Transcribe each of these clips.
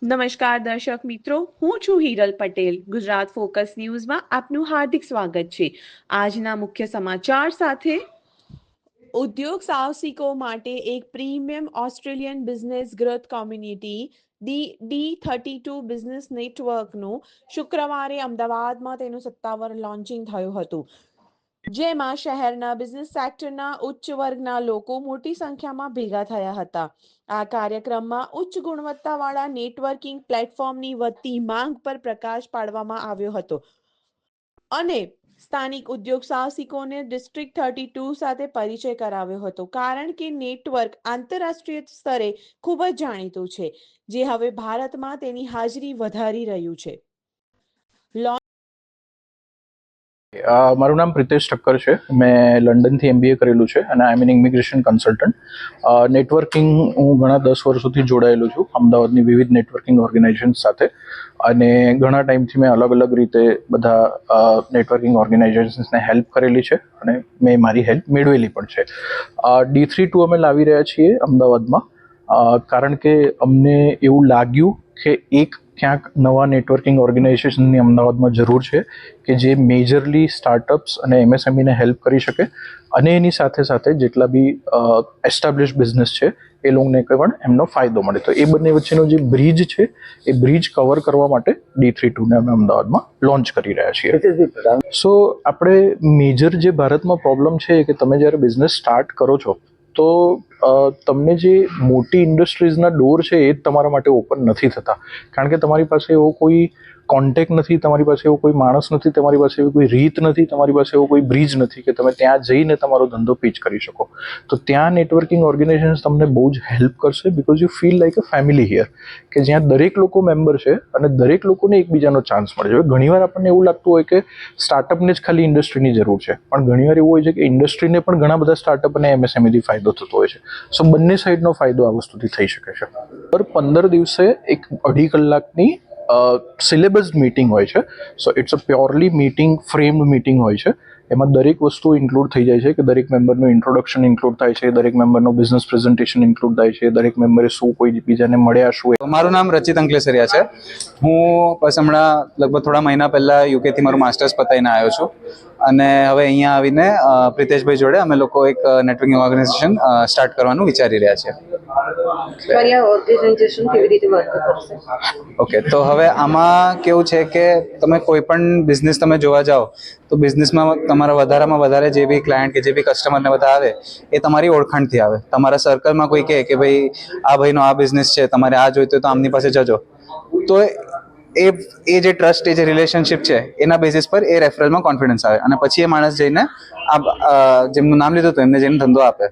નમસ્કાર દર્શક મિત્રો, હું છું હિરલ પટેલ. ગુજરાત ફોકસ ન્યૂઝમાં આપનું હાર્દિક સ્વાગત છે. આજના મુખ્ય સમાચાર સાથે ઉદ્યોગ સાહસિકો માટે એક premium Australian business growth community D32 business નેટવર્કનું શુક્રવારે અમદાવાદમાં તેનું સત્તાવાર લોન્ચિંગ થયું હતું, જેમાં શહેરના બિઝનેસ સેક્ટરના ઉચ્ચ વર્ગના લોકો મોટી સંખ્યામાં ભેગા થયા હતા. આ કાર્યક્રમમાં ઉચ્ચ ગુણવત્તાવાળા નેટવર્કિંગ પ્લેટફોર્મની વધતી માંગ પર પ્રકાશ પાડવામાં આવ્યો હતો અને સ્થાનિક ઉદ્યોગ સાહસિકોને ડિસ્ટ્રિક્ટ 32 સાથે પરિચય કરાવ્યો હતો, કારણ કે નેટવર્ક આંતરરાષ્ટ્રીય સ્તરે ખૂબ જ જાણીતું છે, જે હવે ભારતમાં તેની હાજરી વધારી રહ્યું છે. મારું નામ પ્રિતેશ ઠક્કર છે. મેં લંડનથી MBA કરેલું છે અને I am an immigration consultant. Networking હું ઘણા 10 વર્ષોથી જોડાયેલો છું અમદાવાદની વિવિધ નેટવર્કિંગ ઓર્ગેનાઇઝેશન સાથે, અને ઘણા ટાઈમથી મેં અલગ અલગ રીતે બધા નેટવર્કિંગ ઓર્ગેનાઇઝેશન્સને હેલ્પ કરેલી છે અને મેં મારી હેલ્પ મેળવેલી પણ છે. D32 અમે લાવી રહ્યા છીએ અમદાવાદમાં, કારણ કે અમને એવું લાગ્યું કે એક ક્યાંક નવા નેટવર્કિંગ ઓર્ગેનાઇઝેશનની અમદાવાદમાં જરૂર છે કે જે મેજરલી સ્ટાર્ટઅપ્સ અને MSMEને હેલ્પ કરી શકે, અને એની સાથે સાથે જેટલા બી એસ્ટાબ્લિશ બિઝનેસ છે એ લોકોને પણ એમનો ફાયદો મળે. તો એ બંને વચ્ચેનો જે બ્રિજ છે એ બ્રિજ કવર કરવા માટે D32ને અમે અમદાવાદમાં લોન્ચ કરી રહ્યા છીએ. સો આપણે મેજર જે ભારતમાં પ્રોબ્લેમ છે કે તમે જ્યારે બિઝનેસ સ્ટાર્ટ કરો છો તો તમને જે મોટી ઇન્ડસ્ટ્રીઝના ડોર છે એ જ તમારા માટે ઓપન નથી થતા, કારણ કે તમારી પાસે એવો કોઈ કોન્ટેક્ટ નથી, તમારી પાસે એવો કોઈ માણસ નથી, તમારી પાસે એવી કોઈ રીત નથી, તમારી પાસે એવો કોઈ બ્રિજ નથી કે તમે ત્યાં જઈને તમારો ધંધો પીચ કરી શકો. તો ત્યાં નેટવર્કિંગ ઓર્ગેનાઇઝેશન તમને બહુ જ હેલ્પ કરશે, because you feel like a family here, કે જ્યાં દરેક લોકો મેમ્બર છે અને દરેક લોકોને એકબીજાનો ચાન્સ મળે છે. ઘણીવાર આપણને એવું લાગતું હોય કે સ્ટાર્ટઅપને જ ખાલી ઇન્ડસ્ટ્રીની જરૂર છે, પણ ઘણીવાર એવું હોય છે કે ઇન્ડસ્ટ્રીને પણ ઘણા બધા સ્ટાર્ટઅપ અને MSMEથી ફાયદો થતો હોય છે. સો બંને સાઈડનો ફાયદો આ વસ્તુથી થઈ શકે છે. દર 15 દિવસે એક 2.5 કલાકની સિલેબસ મીટિંગ હોય છે. So it's a purely meeting, framed meeting હોય છે. એમાં દરેક વસ્તુ ઇન્ક્લુડ થઈ જાય છે કે દરેક મેમ્બરનું ઇન્ટ્રોડક્શન ઇન્ક્લુડ થાય છે, દરેક મેમ્બરનો બિઝનેસ પ્રેઝન્ટેશન ઇન્ક્લુડ થાય છે, દરેક મેમ્બરે શું કોઈ બીજાને મળ્યા શું. મારું નામ રચિત અંકલેસરિયા છે. હું બસ હમણાં લગભગ થોડા મહિના પહેલાં યુકેથી મારું માસ્ટર્સ પતાવીને આવ્યો છું, અને હવે અહીંયા આવીને પ્રિતેશભાઈ જોડે અમે લોકો એક નેટવર્કિંગ ઓર્ગેનાઇઝેશન સ્ટાર્ટ કરવાનું વિચારી રહ્યા છીએ. ઓકે, તો હવે આમાં કેવું છે કે તમે કોઈ પણ બિઝનેસ તમે જોવા જાઓ તો બિઝનેસમાં તમારા વધારામાં વધારે જે બી ક્લાયન્ટ કે જે બી કસ્ટમરને બધા આવે એ તમારી ઓળખાણથી આવે. તમારા સર્કલમાં કોઈ કહે કે ભાઈ આ ભાઈનો આ બિઝનેસ છે, તમારે આ જોઈતું તો આમની પાસે જજો, તો એ જે ટ્રસ્ટ, એ જે રિલેશનશિપ છે એના બેસિસ પર એ રેફરલમાં કોન્ફિડન્સ આવે, અને પછી એ માણસ જઈને જેમનું નામ લીધું હતું એમને જઈને ધંધો આપે.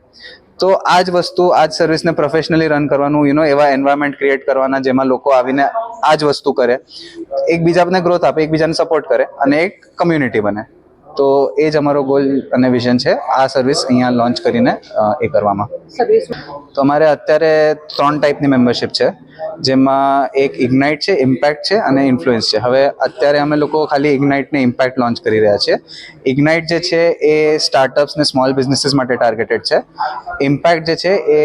તો આ જ વસ્તુ, આ જ સર્વિસને પ્રોફેશનલી રન કરવાનું, એવા એન્વાયરમેન્ટ ક્રિએટ કરવાના જેમાં લોકો આવીને આ જ વસ્તુ કરે, એકબીજાને ગ્રોથ આપે, એકબીજાને સપોર્ટ કરે અને એક કમ્યુનિટી બને. તો એ જ અમારો ગોલ અને વિઝન છે આ સર્વિસ અહીંયા લોન્ચ કરીને એ કરવામાં. તો અમારે અત્યારે 3 ટાઈપની મેમ્બરશિપ છે, જેમાં એક ઇગ્નાઇટ છે, ઇમ્પેક્ટ છે અને ઇન્ફ્લુઅન્સ છે. હવે અત્યારે અમે લોકો ખાલી ઇગ્નાઇટ ને ઇમ્પેક્ટ લોન્ચ કરી રહ્યા છીએ. ઇગ્નાઇટ જે છે એ સ્ટાર્ટઅપ્સ ને સ્મોલ બિઝનેસીસ માટે ટાર્ગેટેડ છે. ઇમ્પેક્ટ જે છે એ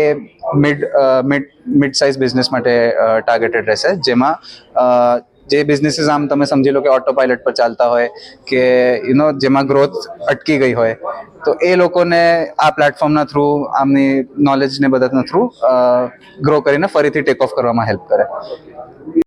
મિડ સાઇઝ બિઝનેસ માટે ટાર્ગેટેડ રહેશે, જેમાં જે બિઝનેસીસ આમ તમે સમજી લો કે ઓટો પાયલટ પર ચાલતા હોય કે જેમાં ગ્રોથ અટકી ગઈ હોય, તો એ લોકોને આ પ્લેટફોર્મના થ્રુ, આમની નોલેજને બધાના થ્રુ ગ્રો કરીને ફરીથી ટેક ઓફ કરવામાં હેલ્પ કરે.